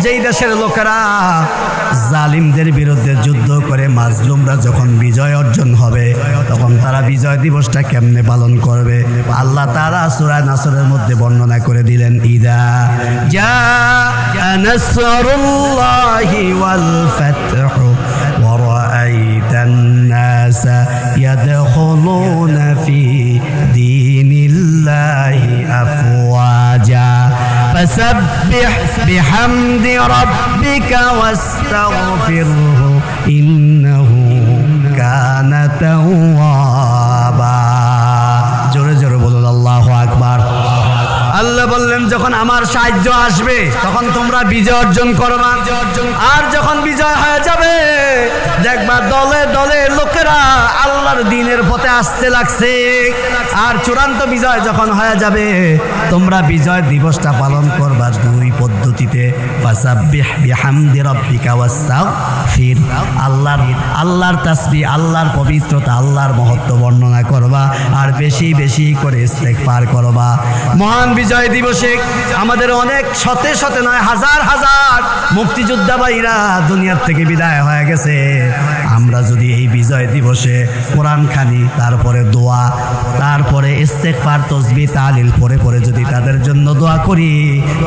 যেই দেশের লোকেরা জালিমদের বিরুদ্ধে যুদ্ধ করে মাজলুমরা যখন বিজয় অর্জন হবে, তখন তারা বিজয় দিবসটা কেমনে পালন করবে আল্লাহ তাআলা সূরা নাসরের মধ্যে বর্ণনা করে দিলেন। ইদা জাআ নাসরুল্লাহি ওয়াল ফাতহু ওয়া রাআইতান নাসা ইয়াদখুলুনা ফি দীনিল্লাহি আফওয়াজা فسبح بحمد ربك واستغفره إنه كان توابا জোরে জোরে বলুন আল্লাহু আকবার। আল্লাহ বললেন যখন আমার সাহায্য আসবে তখন তোমরা বিজয় অর্জন করবা, আর যখন বিজয় হয়ে যাবে দেখবা দলে দলে লোকেরা আল্লাহর দ্বীনের পথে আসতে লাগছে। আর চূড়ান্ত বিজয় যখন হয়ে যাবে তোমরা বিজয় দিবসটা পালন করবা দুই পদ্ধতিতে, ফাসাব্বিহ বিহামদি রাব্বিকা ওয়াস্তাগফির, আল্লাহর তাসবিহ, আল্লাহর পবিত্রতা, আল্লাহর মহত্ব বর্ণনা করবা, আর বেশি বেশি করে ইস্তেগফার করবা। মহান বিজয় দিবসে আমাদের অনেক শতে শতে নয় হাজার হাজার মুক্তিযোদ্ধা ভাইরা দুনিয়ার থেকে বিদায় হয়ে গেছে। আমরা যদি এই বিজয় দিবসে কোরআন খানি, তারপরে দোয়া, তারপরে ইস্তেগফার, তাসবিহ, তাহলিল পরে পরে যদি তাদের জন্য দোয়া করি,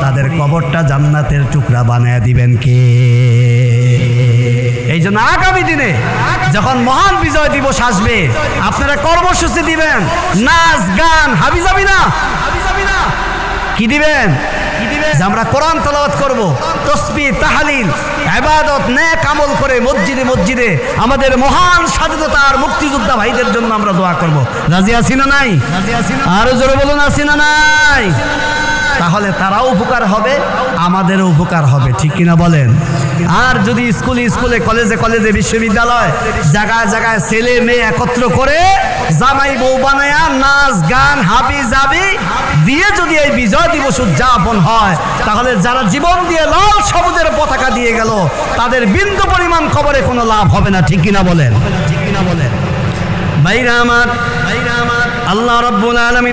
তাদের কবরটা জান্নাতের টুকরা বানায় দিবেন কে? এই জন্য আগামী দিনে যখন মহান বিজয় দিবস আসবে আপনারা কর্মসূচি দিবেন, নাচ গান হাবি যাবি না, কি দিবেন? যে আমরা কোরআন তেলাওয়াত করব, তাসবিহ, তাহলিল, ইবাদত, নেক আমল করে মসজিদে মসজিদে আমাদের মহান স্বাধীনতা আর মুক্তিযোদ্ধা ভাইদের জন্য আমরা দোয়া করব। রাজি আছি না নাই? আরো জোরে বলুন আছি না নাই? তাহলে তারাও উপকার হবে, আমাদেরও উপকার হবে, ঠিক কিনা বলেন? আর যদি স্কুলে স্কুলে, কলেজে কলেজে, বিশ্ববিদ্যালয়, জায়গায় জায়গায় ছেলে মেয়ে একত্র করে জামাই বউ বানায়া নাচ গান হাবি জাবি দিয়ে যদি এই বিজয় দিবস উদযাপন হয়, তাহলে যারা জীবন দিয়ে লাল সবুজের পতাকা দিয়ে গেল তাদের বিন্দু পরিমাণ খবরে কোনো লাভ হবে না, ঠিক কিনা বলেন? ভাইরা আমার, আল্লাহ রাব্বুল আলামিন